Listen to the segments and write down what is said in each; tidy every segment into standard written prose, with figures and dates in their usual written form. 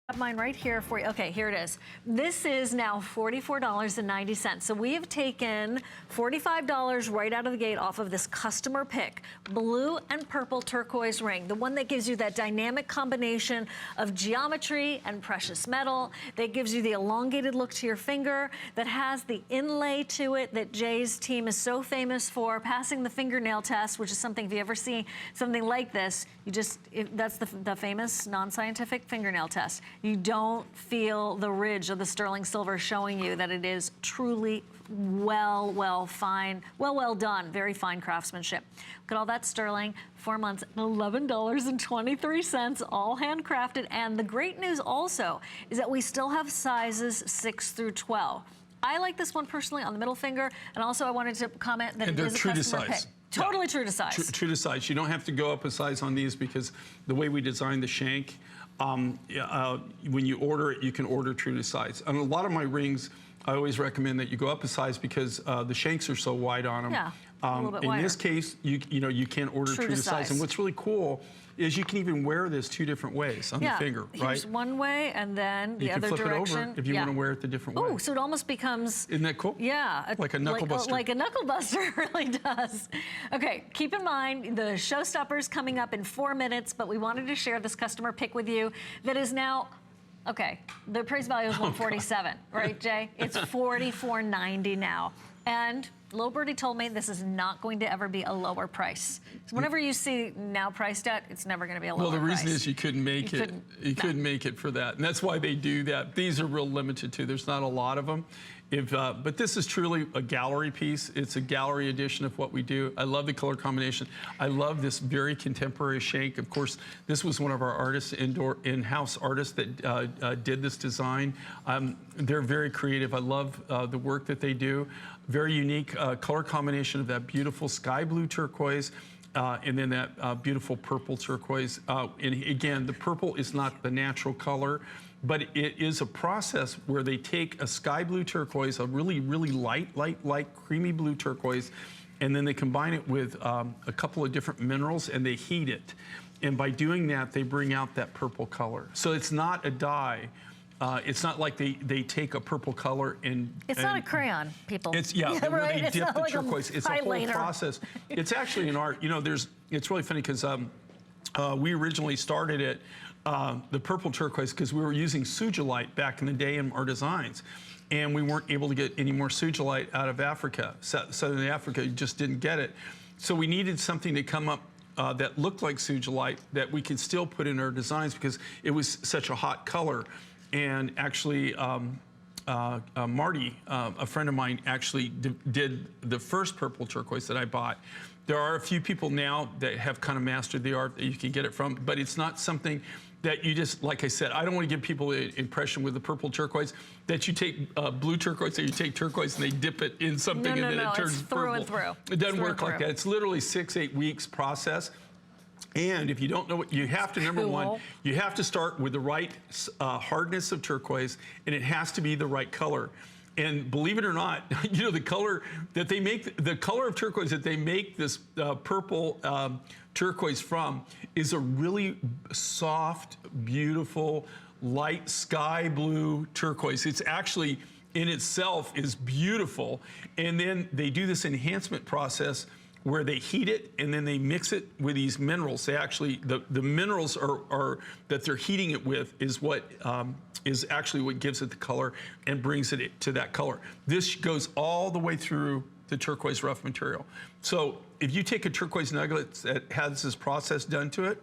Have mine right here for you. Okay, here it is. This is now $44.90. So we have taken $45 right out of the gate off of this customer pick, blue and purple turquoise ring, the one that gives you that dynamic combination of geometry and precious metal, that gives you the elongated look to your finger, that has the inlay to it that Jay's team is so famous for, passing the fingernail test, which is something, if you ever see something like this, that's the famous non-scientific fingernail test. You don't feel the ridge of the sterling silver showing you that it is truly well done, very fine craftsmanship. Look at all that sterling, 4 months, $11.23, all handcrafted. And the great news also is that we still have sizes 6 through 12. I like this one personally on the middle finger, and also I wanted to comment that it is a customer pick. Totally true to size. True to size. You don't have to go up a size on these because the way we designed the shank, when you order it, you can order true to size. And a lot of my rings, I always recommend that you go up a size because the shanks are so wide on them. Yeah, a little bit wider. In this case, you can order true to size. And what's really cool is you can even wear this 2 different ways on the finger, right? Here's one way, and then the other direction. You can flip it over if you want to wear it the different way. Ooh, so it almost becomes... Isn't that cool? Yeah. Like a knuckle buster. Like a knuckle buster, it really does. Okay, keep in mind, the showstopper's coming up in 4 minutes, but we wanted to share this customer pick with you that is now... Okay, the appraised value is $147, right, Jay? It's $44.90 now. And Little Birdie told me this is not going to ever be a lower price. So whatever you see now priced at, it's never going to be a lower price. Well, the reason is you couldn't make it. You couldn't make it for that. And that's why they do that. These are real limited too. There's not a lot of them. But this is truly a gallery piece. It's a gallery edition of what we do. I love the color combination. I love this very contemporary shank. Of course, this was one of our artists, in-house artists that did this design. They're very creative. I love the work that they do. Very unique color combination of that beautiful sky blue turquoise and then that beautiful purple turquoise. And again, the purple is not the natural color, but it is a process where they take a sky blue turquoise, a really light, creamy blue turquoise, and then they combine it with a couple of different minerals and they heat it. And by doing that, they bring out that purple color. So it's not a dye. It's not like they take a purple color and... It's not a crayon, people. It's, yeah, right? They dip the turquoise. It's a whole process. It's actually an art. You know, it's really funny because we originally started it, the purple turquoise, because we were using sugilite back in the day in our designs. And we weren't able to get any more sugilite out of Africa. Southern Africa, you just didn't get it. So we needed something to come up that looked like sugilite that we could still put in our designs because it was such a hot color. And actually, Marty, a friend of mine, actually did the first purple turquoise that I bought. There are a few people now that have kind of mastered the art that you can get it from, but it's not something that you just, like I said, I don't want to give people the impression with the purple turquoise that you take blue turquoise or you take turquoise and they dip it in something and then it turns purple. Through and through. It doesn't work like that. It's literally 6-8 weeks process. And if you don't know what, you have to, number one, you have to start with the right hardness of turquoise, and it has to be the right color. And believe it or not, you know, the color that they make, the color of turquoise that they make this purple turquoise from is a really soft, beautiful, light sky blue turquoise. It's actually, in itself, is beautiful. And then they do this enhancement process where they heat it and then they mix it with these minerals. They actually, the minerals are that they're heating it with is what is actually what gives it the color and brings it to that color. This goes all the way through the turquoise rough material. So if you take a turquoise nugget that has this process done to it,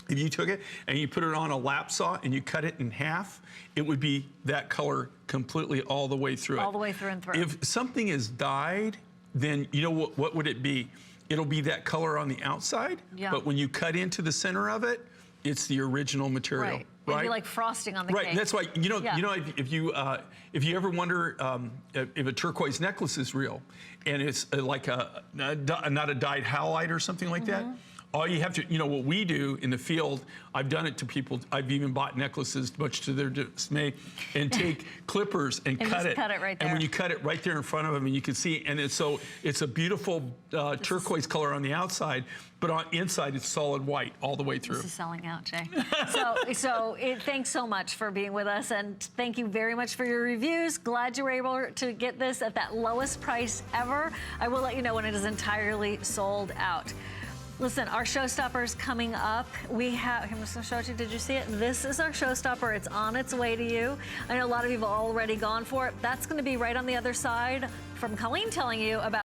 if you took it and you put it on a lap saw and you cut it in half, it would be that color completely all the way through it. All the way through and through. If something is dyed, then you know what would it be? It'll be that color on the outside, but when you cut into the center of it, it's the original material. Right. It'd be like frosting on the cake. Right. That's why you know if you ever wonder if a turquoise necklace is real, and it's like not a dyed howlite or something like that. All you have to, you know, what we do in the field, I've done it to people, I've even bought necklaces, much to their dismay, and take clippers and cut it. Cut it right there. And when you cut it right there in front of them, and you can see, and it's a beautiful turquoise color on the outside, but on inside it's solid white all the way through. This is selling out, Jay. Thanks so much for being with us, and thank you very much for your reviews. Glad you were able to get this at that lowest price ever. I will let you know when it is entirely sold out. Listen, our showstopper is coming up. We have, I'm just gonna show it to you. Did you see it? This is our showstopper. It's on its way to you. I know a lot of you have already gone for it. That's gonna be right on the other side from Colleen telling you about